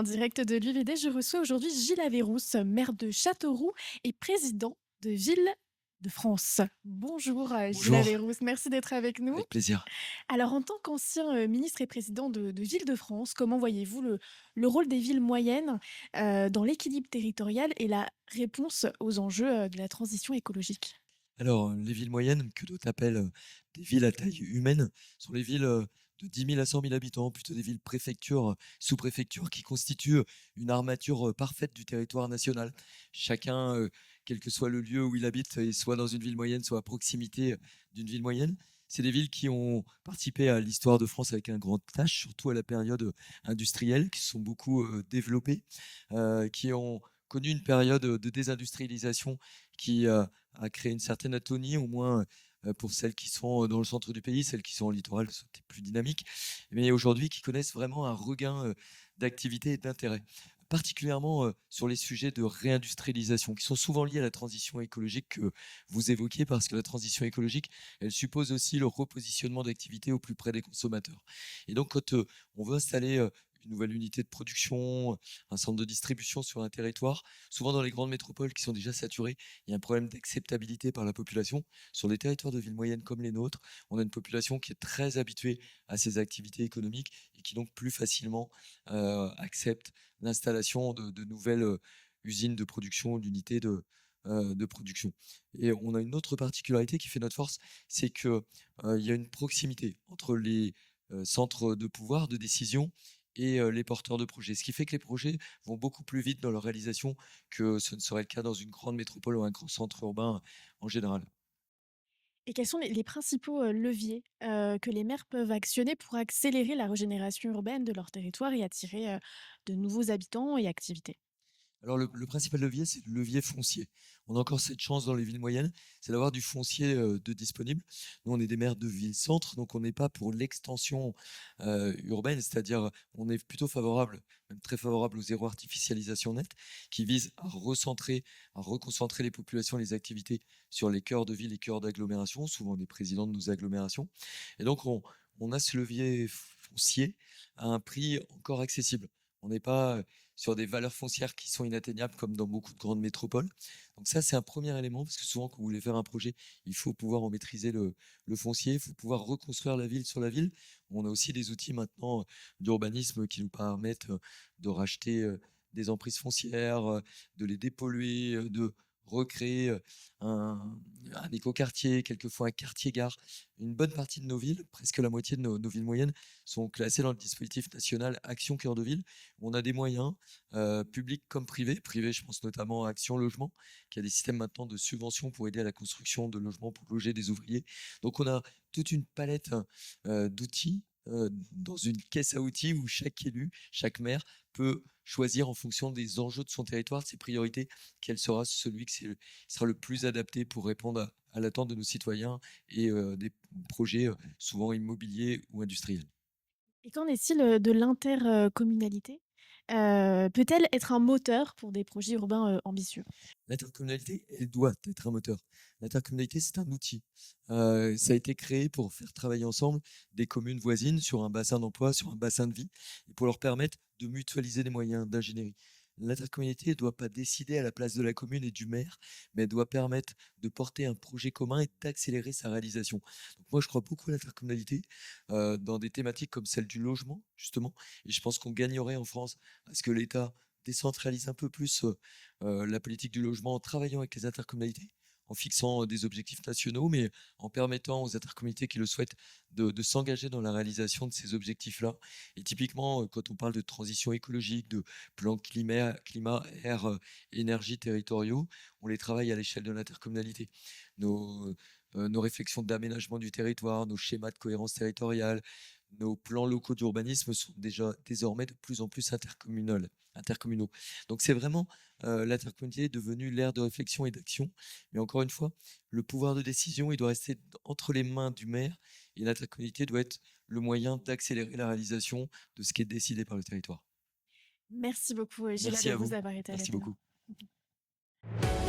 En direct de l'UVD, je reçois aujourd'hui Gilles Averrousse, maire de Châteauroux et président de Ville de France. Bonjour Gilles Bonjour, Averrousse, merci d'être avec nous. avec plaisir. Alors en tant qu'ancien ministre et président de Ville de France, comment voyez-vous le rôle des villes moyennes dans l'équilibre territorial et la réponse aux enjeux de la transition écologique? Alors, les villes moyennes, que d'autres appellent des villes à taille humaine, sont les villes de 10 000 à 100 000 habitants, plutôt des villes préfectures, sous-préfectures, qui constituent une armature parfaite du territoire national. Chacun, quel que soit le lieu où il habite, est soit dans une ville moyenne, soit à proximité d'une ville moyenne. C'est des villes qui ont participé à l'histoire de France avec un grand H, surtout à la période industrielle, qui se sont beaucoup développées, qui ont connu une période de désindustrialisation qui a créé une certaine atonie, au moins pour celles qui sont dans le centre du pays, celles qui sont en littoral, c'était plus dynamique, mais aujourd'hui qui connaissent vraiment un regain d'activité et d'intérêt, particulièrement sur les sujets de réindustrialisation, qui sont souvent liés à la transition écologique que vous évoquiez, parce que la transition écologique, elle suppose aussi le repositionnement d'activités au plus près des consommateurs. Et donc, quand on veut installer une nouvelle unité de production, un centre de distribution sur un territoire, souvent dans les grandes métropoles qui sont déjà saturées, il y a un problème d'acceptabilité par la population. Sur les territoires de villes moyennes comme les nôtres, on a une population qui est très habituée à ces activités économiques et qui donc plus facilement accepte l'installation de nouvelles usines de production, d'unités de production. Et on a une autre particularité qui fait notre force, c'est que il y a une proximité entre les centres de pouvoir, de décision et les porteurs de projets. Ce qui fait que les projets vont beaucoup plus vite dans leur réalisation que ce ne serait le cas dans une grande métropole ou un grand centre urbain en général. Et quels sont les principaux leviers que les maires peuvent actionner pour accélérer la régénération urbaine de leur territoire et attirer de nouveaux habitants et activités? Alors le principal levier, c'est le levier foncier. On a encore cette chance dans les villes moyennes, c'est d'avoir du foncier de disponible. Nous, on est des maires de ville-centre, donc on n'est pas pour l'extension urbaine, c'est-à-dire on est plutôt favorable, même très favorable au zéro artificialisation nette, qui vise à recentrer, à reconcentrer les populations et les activités sur les cœurs de ville et cœurs d'agglomération. Souvent, on est président de nos agglomérations. Et donc, on a ce levier foncier à un prix encore accessible. On n'est pas sur des valeurs foncières qui sont inatteignables comme dans beaucoup de grandes métropoles. Donc ça, c'est un premier élément, parce que souvent, quand vous voulez faire un projet, il faut pouvoir en maîtriser le foncier, il faut pouvoir reconstruire la ville sur la ville. On a aussi des outils maintenant d'urbanisme qui nous permettent de racheter des emprises foncières, de les dépolluer, de recréer un, un écoquartier, quelquefois un quartier-gare. Une bonne partie de nos villes, presque la moitié de nos villes moyennes, sont classées dans le dispositif national Action Cœur de Ville, où on a des moyens publics comme privés. Privés, je pense notamment à Action Logement, qui a des systèmes maintenant de subventions pour aider à la construction de logements pour loger des ouvriers. Donc on a toute une palette d'outils dans une caisse à outils où chaque élu, chaque maire peut choisir en fonction des enjeux de son territoire, de ses priorités, quel sera celui qui sera le plus adapté pour répondre à l'attente de nos citoyens et des projets souvent immobiliers ou industriels. Et qu'en est-il de l'intercommunalité? Peut-elle être un moteur pour des projets urbains ambitieux? L'intercommunalité, elle doit être un moteur. L'intercommunalité, c'est un outil. Ça a été créé pour faire travailler ensemble des communes voisines sur un bassin d'emploi, sur un bassin de vie, et pour leur permettre de mutualiser des moyens d'ingénierie. L'intercommunalité ne doit pas décider à la place de la commune et du maire, mais elle doit permettre de porter un projet commun et d'accélérer sa réalisation. Donc moi, je crois beaucoup à l'intercommunalité dans des thématiques comme celle du logement, justement, et je pense qu'on gagnerait en France à ce que l'État décentralise un peu plus la politique du logement en travaillant avec les intercommunalités, en fixant des objectifs nationaux, mais en permettant aux intercommunalités qui le souhaitent de s'engager dans la réalisation de ces objectifs-là. Et typiquement, quand on parle de transition écologique, de plans climat air, énergie territoriaux, on les travaille à l'échelle de l'intercommunalité. Nos réflexions d'aménagement du territoire, nos schémas de cohérence territoriale, nos plans locaux d'urbanisme sont déjà désormais de plus en plus intercommunaux. Donc c'est vraiment l'intercommunalité est devenue l'ère de réflexion et d'action. Mais encore une fois, le pouvoir de décision, il doit rester entre les mains du maire, et l'intercommunalité doit être le moyen d'accélérer la réalisation de ce qui est décidé par le territoire. Merci beaucoup Gilles Merci à Averrousse vous. d'avoir été à Merci l'antenne. beaucoup.